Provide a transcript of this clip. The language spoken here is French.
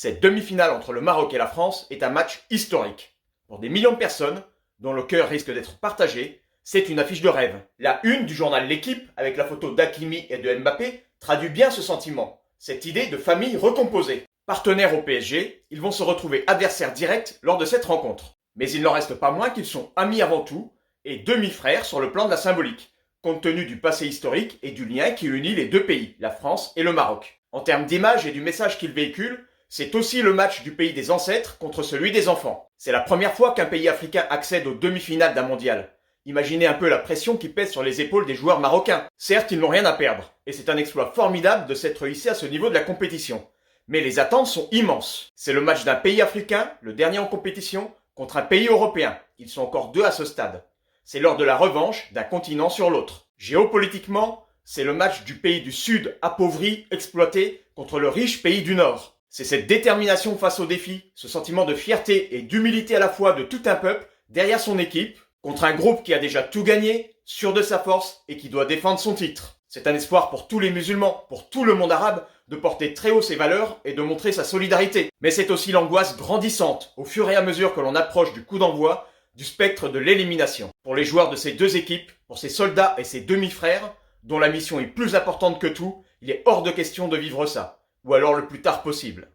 Cette demi-finale entre le Maroc et la France est un match historique. Pour des millions de personnes, dont le cœur risque d'être partagé, c'est une affiche de rêve. La une du journal L'Équipe, avec la photo d'Hakimi et de Mbappé, traduit bien ce sentiment, cette idée de famille recomposée. Partenaires au PSG, ils vont se retrouver adversaires directs lors de cette rencontre. Mais il n'en reste pas moins qu'ils sont amis avant tout, et demi-frères sur le plan de la symbolique, compte tenu du passé historique et du lien qui unit les deux pays, la France et le Maroc. En termes d'image et du message qu'ils véhiculent, c'est aussi le match du pays des ancêtres contre celui des enfants. C'est la première fois qu'un pays africain accède aux demi-finales d'un mondial. Imaginez un peu la pression qui pèse sur les épaules des joueurs marocains. Certes, ils n'ont rien à perdre, et c'est un exploit formidable de s'être hissé à ce niveau de la compétition. Mais les attentes sont immenses. C'est le match d'un pays africain, le dernier en compétition, contre un pays européen. Ils sont encore deux à ce stade. C'est lors de la revanche d'un continent sur l'autre. Géopolitiquement, c'est le match du pays du Sud appauvri, exploité, contre le riche pays du Nord. C'est cette détermination face aux défis, ce sentiment de fierté et d'humilité à la fois de tout un peuple derrière son équipe, contre un groupe qui a déjà tout gagné, sûr de sa force et qui doit défendre son titre. C'est un espoir pour tous les musulmans, pour tout le monde arabe, de porter très haut ses valeurs et de montrer sa solidarité. Mais c'est aussi l'angoisse grandissante, au fur et à mesure que l'on approche du coup d'envoi, du spectre de l'élimination. Pour les joueurs de ces deux équipes, pour ces soldats et ces demi-frères, dont la mission est plus importante que tout, il est hors de question de vivre ça. Ou alors le plus tard possible.